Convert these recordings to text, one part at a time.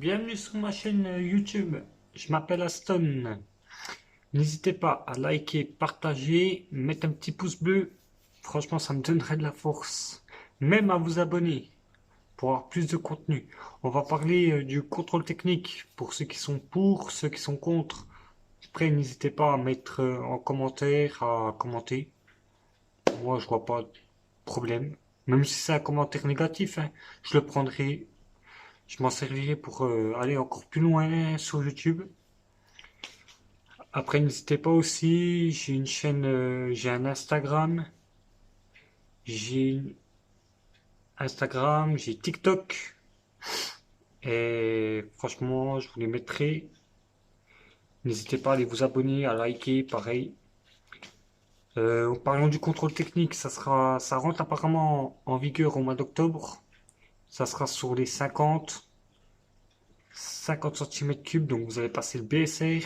bienvenue sur ma chaîne YouTube. Je m'appelle Aston. N'hésitez pas à liker, partager, mettre un petit pouce bleu. Franchement, ça me donnerait de la force. Même à vous abonner pour avoir plus de contenu. On va parler du contrôle technique pour ceux qui sont pour, ceux qui sont contre. Après, n'hésitez pas à mettre en commentaire, à commenter. Moi, je vois pas de problème. Même si c'est un commentaire négatif, hein, je le prendrai. Je m'en servirai pour aller encore plus loin sur YouTube. Après, n'hésitez pas aussi, j'ai une chaîne, j'ai un Instagram, j'ai j'ai TikTok, et franchement, je vous les mettrai. N'hésitez pas à aller vous abonner, à liker, pareil. En parlant du contrôle technique, ça rentre apparemment en vigueur au mois d'octobre. Ça sera sur les 50 cm3, donc vous allez passer le BSR.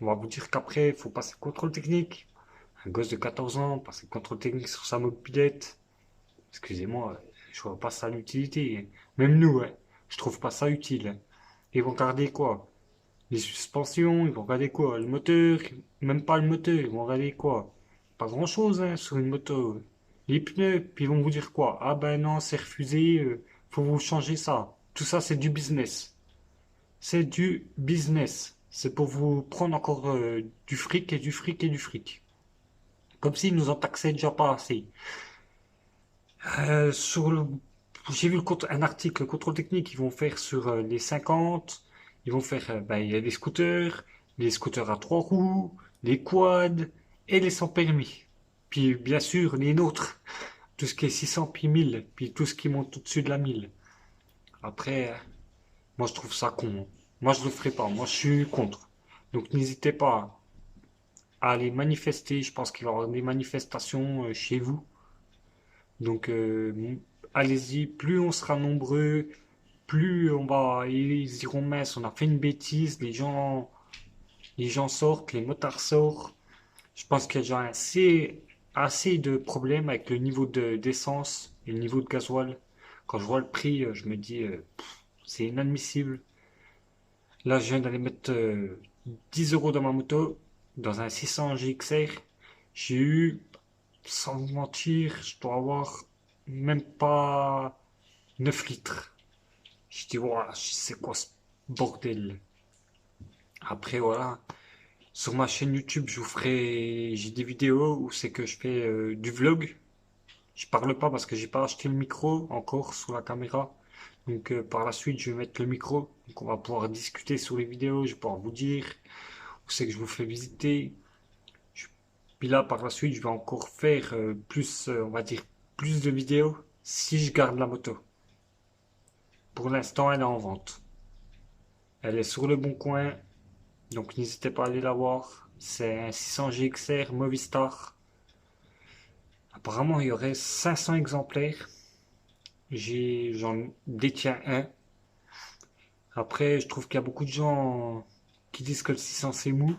On va vous dire qu'après, il faut passer le contrôle technique. Un gosse de 14 ans, passer le contrôle technique sur sa mobilette. Excusez-moi, je vois pas ça l'utilité. Même nous, ouais, je trouve pas ça utile. Ils vont regarder quoi? Les suspensions, ils vont regarder quoi? Le moteur, même pas le moteur, ils vont regarder quoi? Pas grand-chose hein, sur une moto. Les pneus, puis ils vont vous dire quoi? Ah ben non, c'est refusé, faut vous changer ça. Tout ça, c'est du business. C'est du business. C'est pour vous prendre encore du fric et du fric et du fric. Comme s'ils nous en taxaient déjà pas assez. Euh, sur le- J'ai vu un article, le contrôle technique, ils vont faire sur les 50, ils vont faire, il y a les scooters à trois roues, les quads et les sans permis. Puis bien sûr, les nôtres, tout ce qui est 600 puis 1000, puis tout ce qui monte au-dessus de la 1000. Après, moi je trouve ça con. Moi je le ferai pas, moi je suis contre. Donc n'hésitez pas à aller manifester, je pense qu'il va y avoir des manifestations chez vous. Donc allez-y, plus on sera nombreux, plus ils iront mince, on a fait une bêtise, les gens sortent, les motards sortent. Je pense qu'il y a déjà assez de problèmes avec le niveau d'essence et le niveau de gasoil. Quand je vois le prix, je me dis, c'est inadmissible. Là, je viens d'aller mettre 10 euros dans ma moto, dans un 600 GXR. J'ai eu, sans vous mentir, je dois avoir même pas 9 litres. Je dis, voilà, c'est quoi ce bordel? Après, voilà. Sur ma chaîne YouTube, j'ai des vidéos où c'est que je fais du vlog. Je parle pas parce que j'ai pas acheté le micro encore sur la caméra. Donc, par la suite, je vais mettre le micro. Donc, on va pouvoir discuter sur les vidéos. Je vais pouvoir vous dire où c'est que je vous fais visiter. Je- Puis là, par la suite, je vais encore faire plus, on va dire, plus de vidéos si je garde la moto. Pour l'instant, elle est en vente. Elle est sur le bon coin. Donc n'hésitez pas à aller la voir. C'est un 600 GXR Movistar. Apparemment, il y aurait 500 exemplaires. J'en détiens un. Après, je trouve qu'il y a beaucoup de gens qui disent que le 600 c'est mou.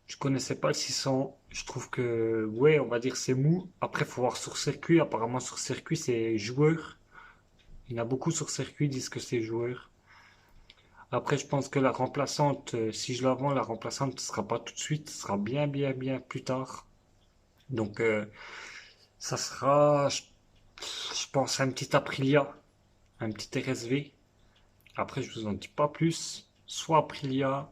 Je connaissais pas le 600. Je trouve que, ouais, on va dire c'est mou. Après, il faut voir sur circuit. Apparemment, sur circuit, c'est joueur. Il y en a beaucoup sur circuit qui disent que c'est joueur. Après, je pense que la remplaçante, si je la vends, la remplaçante ne sera pas tout de suite. Ce sera bien, bien, bien plus tard. Donc, ça sera, je pense, un petit Aprilia, un petit RSV. Après, je vous en dis pas plus. Soit Aprilia,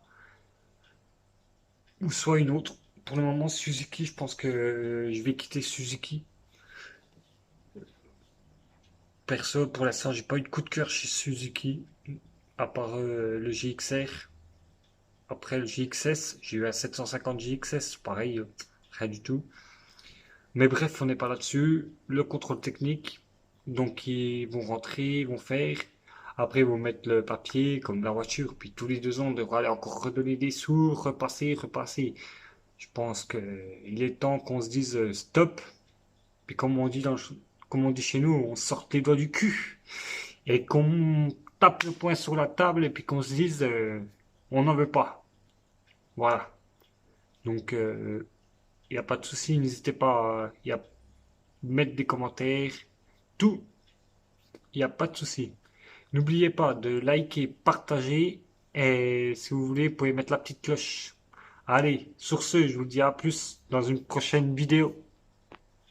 ou soit une autre. Pour le moment, Suzuki, je pense que je vais quitter Suzuki. Perso, pour l'instant, j'ai pas eu de coup de cœur chez Suzuki, à part le GXR. Après le GXS, j'ai eu un 750 GXS, pareil, rien du tout. Mais bref, on n'est pas là-dessus. Le contrôle technique, donc ils vont rentrer, ils vont faire. Après, ils vont mettre le papier comme la voiture. Puis tous les 2 ans, on devra aller encore redonner des sous, repasser, repasser. Je pense que il est temps qu'on se dise stop. Puis comme on dit chez nous, on sort les doigts du cul et qu'on tape le poing sur la table et puis qu'on se dise on n'en veut pas. Voilà. Donc il n'y a pas de souci, n'hésitez pas à mettre des commentaires, tout, il n'y a pas de souci. N'oubliez pas de liker, partager et si vous voulez, vous pouvez mettre la petite cloche. Allez, sur ce, je vous dis à plus dans une prochaine vidéo.